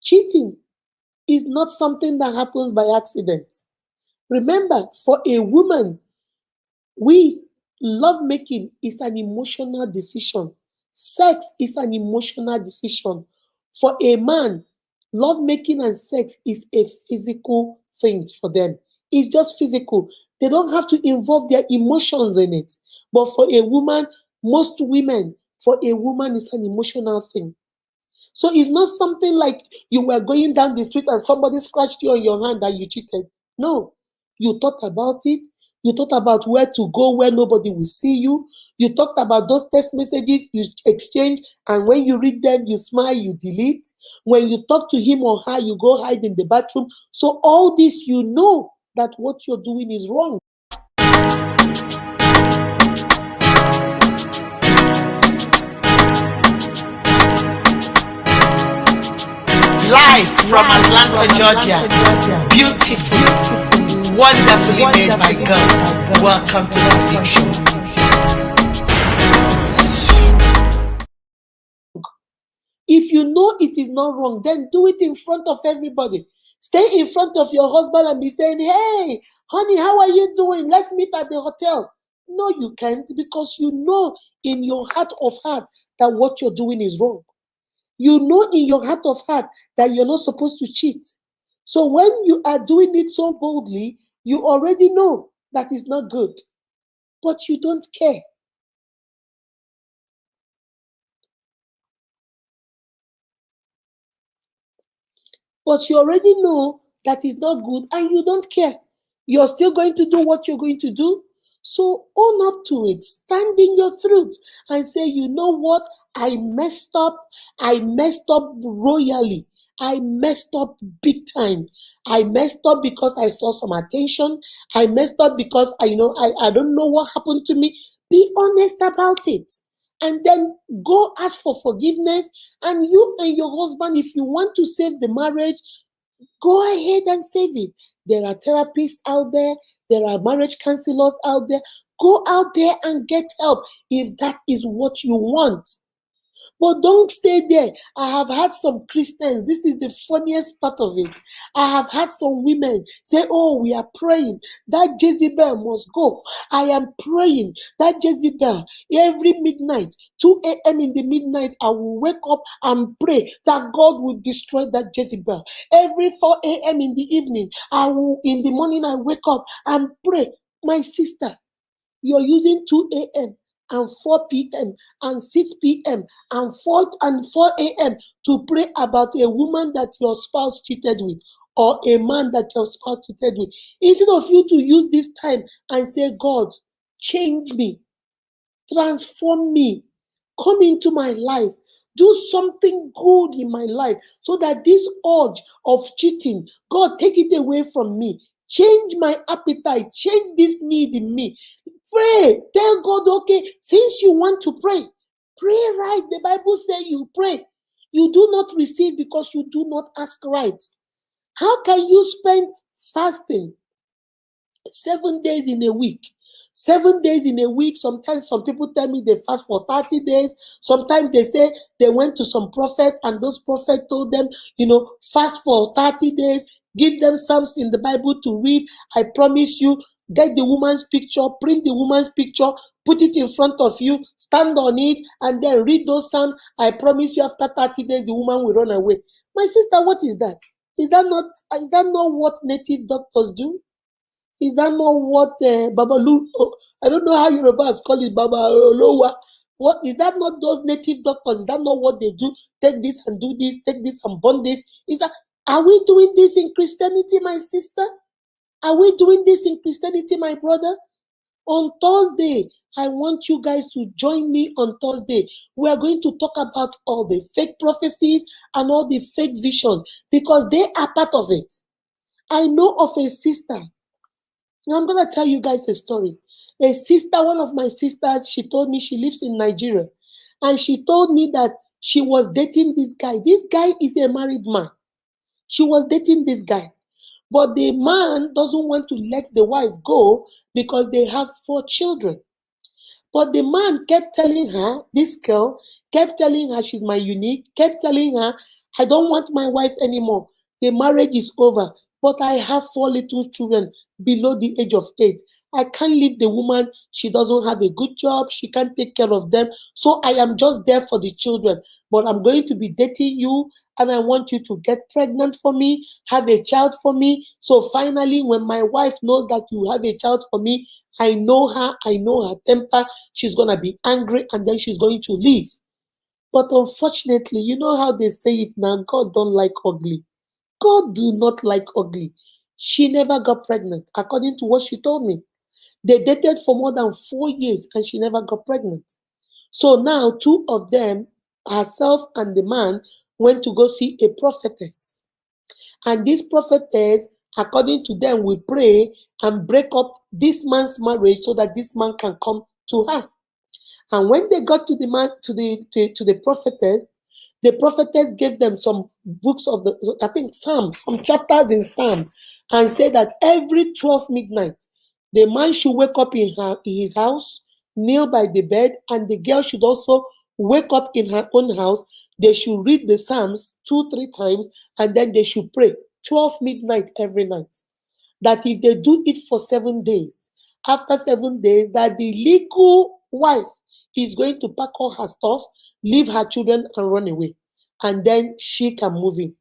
Cheating is not something that happens by accident. Remember, for a woman, love making is an emotional decision. Sex is an emotional decision. For a man, love making and sex is a physical thing for them. It's just physical. They don't have to involve their emotions in it. But for a woman, most women, for a woman, it's an emotional thing. So it's not something like you were going down the street and somebody scratched you on your hand and you cheated. No, you thought about it. You thought about where to go where nobody will see you. You talked about those text messages you exchange, and when you read them, you smile, you delete. When you talk to him or her, you go hide in the bathroom. So all this, you know that what you're doing is wrong. Live from Atlanta, Georgia. Beautiful, wonderfully made by God. Welcome to the Big Show. If you know it is not wrong, then do it in front of everybody. Stay in front of your husband and be saying, "Hey, honey, how are you doing? Let's meet at the hotel." No, you can't, because you know in your heart of heart that what you're doing is wrong. You know in your heart of heart that you're not supposed to cheat. So when you are doing it so boldly, you already know that it's not good, but you don't care. But you already know that is not good and you don't care. You're still going to do what you're going to do. So own up to it. Stand in your truth and say, you know what? I messed up. I messed up royally. I messed up big time. I messed up because I saw some attention. I messed up because I don't know what happened to me. Be honest about it. And then go ask for forgiveness. And you and your husband, if you want to save the marriage, go ahead and save it. There are therapists out there. There are marriage counselors out there. Go out there and get help if that is what you want. But don't stay there. I have had some Christians, this is the funniest part of it. I have had some women say, "Oh, we are praying that Jezebel must go. I am praying that Jezebel, every midnight, 2 a.m. in the midnight, I will wake up and pray that God will destroy that Jezebel. Every 4 a.m. in the evening, in the morning, I wake up and pray." My sister, you're using 2 a.m. and 4 p.m. and 6 p.m. and 4 a.m. to pray about a woman that your spouse cheated with, or a man that your spouse cheated with. Instead of you to use this time and say, "God, change me, transform me, come into my life, do something good in my life so that this urge of cheating, God, take it away from me. Change my appetite, change this need in me." Pray. Tell God, okay, since you want to pray, pray right. The Bible says you pray. You do not receive because you do not ask right. How can you spend fasting 7 days in a week? 7 days in a week. Sometimes some people tell me they fast for 30 days. Sometimes they say they went to some prophet and those prophets told them, fast for 30 days. Give them Psalms in the Bible to read. I promise you, get the woman's picture, print the woman's picture, put it in front of you, stand on it, and then read those Psalms. I promise you, after 30 days, the woman will run away. My sister, what is that? Is that not what native doctors do? Is that not what Babalu? I don't know how Yorubas call it, Babalowa. What is that? Not those native doctors? Is that not what they do? Take this and do this. Take this and burn this. Are we doing this in Christianity, my sister? Are we doing this in Christianity, my brother? On Thursday, I want you guys to join me on Thursday. We are going to talk about all the fake prophecies and all the fake visions because they are part of it. I know of a sister. Now I'm going to tell you guys a story. A sister, one of my sisters, she told me she lives in Nigeria. And she told me that she was dating this guy. This guy is a married man. She was dating this guy. But the man doesn't want to let the wife go because they have 4 children. But the man kept telling her, this girl kept telling her she's my unique, kept telling her, I don't want my wife anymore. The marriage is over. But I have 4 little children below the age of 8. I can't leave the woman. She doesn't have a good job. She can't take care of them. So I am just there for the children. But I'm going to be dating you, and I want you to get pregnant for me, have a child for me. So finally, when my wife knows that you have a child for me, I know her, I know her temper. She's going to be angry, and then she's going to leave. But unfortunately, you know how they say it now, God don't like ugly. God do not like ugly. She never got pregnant, according to what she told me. They dated for more than 4 years and she never got pregnant. So now two of them, herself and the man, went to go see a prophetess. And this prophetess, according to them, will pray and break up this man's marriage so that this man can come to her. And when they got to the man to the prophetess gave them some books of the, I think, Psalm, some chapters in Psalm, and said that every 12 midnight, the man should wake up in his house, kneel by the bed, and the girl should also wake up in her own house. They should read the Psalms 2, 3 times, and then they should pray 12 midnight every night. That if they do it for 7 days, after 7 days, that the legal wife is going to pack all her stuff, leave her children, and run away. And then she can move in.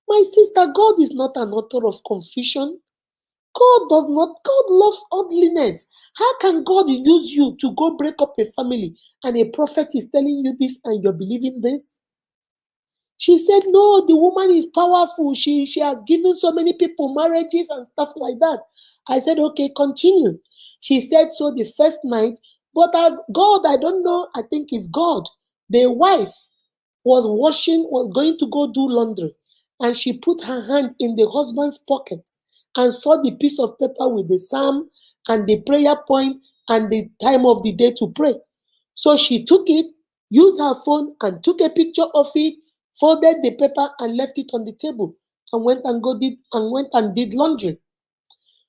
My sister, God is not an author of confusion. God loves ugliness. How can God use you to go break up a family and a prophet is telling you this and you're believing this? She said, no, the woman is powerful. She has given so many people marriages and stuff like that. I said, okay, continue. She said, so the first night, but as God, I don't know, I think it's God. The wife was going to go do laundry, and she put her hand in the husband's pocket and saw the piece of paper with the psalm and the prayer point and the time of the day to pray. So she took it, used her phone and took a picture of it, folded the paper and left it on the table, and went and did laundry.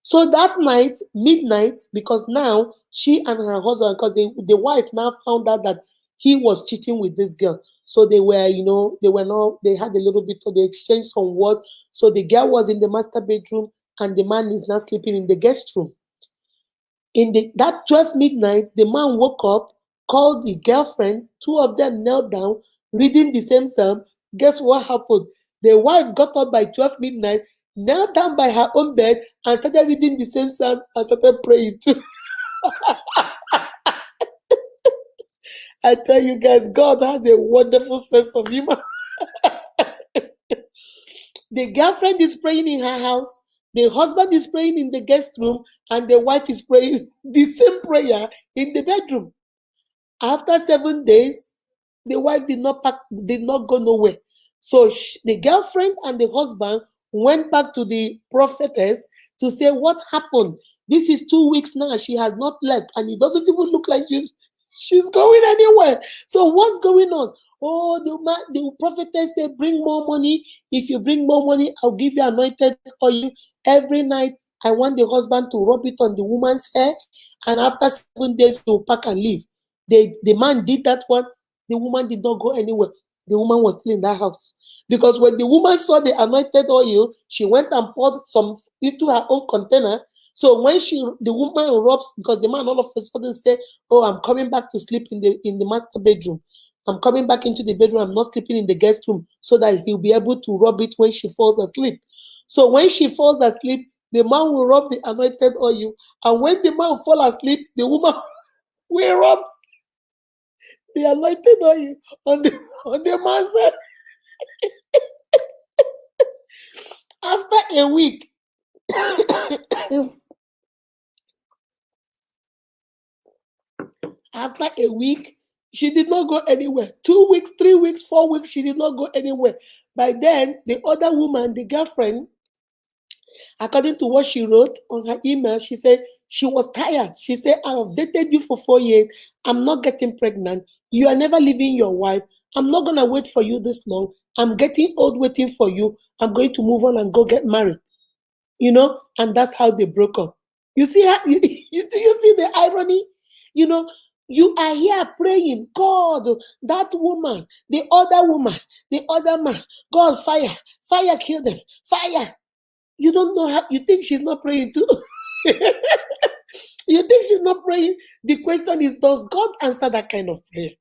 So that night, midnight, because now she and her husband, because the wife now found out that he was cheating with this girl. So they had a little bit of the exchange some words. So the girl was in the master bedroom and the man is now sleeping in the guest room. That 12 midnight, the man woke up, called the girlfriend, two of them knelt down, reading the same psalm. Guess what happened? The wife got up by 12 midnight, knelt down by her own bed, and started reading the same psalm and started praying too. I tell you guys, God has a wonderful sense of humor. The girlfriend is praying in her house, the husband is praying in the guest room, and the wife is praying the same prayer in the bedroom. After 7 days, the wife did not go nowhere. So the girlfriend and the husband went back to the prophetess to say, what happened? This is 2 weeks now. She has not left, and it doesn't even look like she's going anywhere. So what's going on? Oh, the prophetess said, bring more money. If you bring more money, I'll give you anointed oil every night. I want the husband to rub it on the woman's hair, and after 7 days, he'll pack and leave. The man did that one. The woman did not go anywhere. The woman was still in that house. Because when the woman saw the anointed oil, she went and poured some into her own container. So when the woman rubs, because the man all of a sudden said, oh, I'm coming back to sleep in the master bedroom. I'm coming back into the bedroom. I'm not sleeping in the guest room, so that he'll be able to rub it when she falls asleep. So when she falls asleep, the man will rub the anointed oil. And when the man fall asleep, the woman will rub the anointed oil on the man's head. After a week, she did not go anywhere. 2 weeks, 3 weeks, 4 weeks, she did not go anywhere. By then, the other woman, the girlfriend, according to what she wrote on her email, she said she was tired. She said, I have dated you for 4 years. I'm not getting pregnant. You are never leaving your wife. I'm not going to wait for you this long. I'm getting old waiting for you. I'm going to move on and go get married. And that's how they broke up. You see how, you see the irony? You are here praying, God, that woman, the other woman, the other man, God, fire, fire, kill them, fire. You don't know how, you think she's not praying too? You think she's not praying? The question is, does God answer that kind of prayer?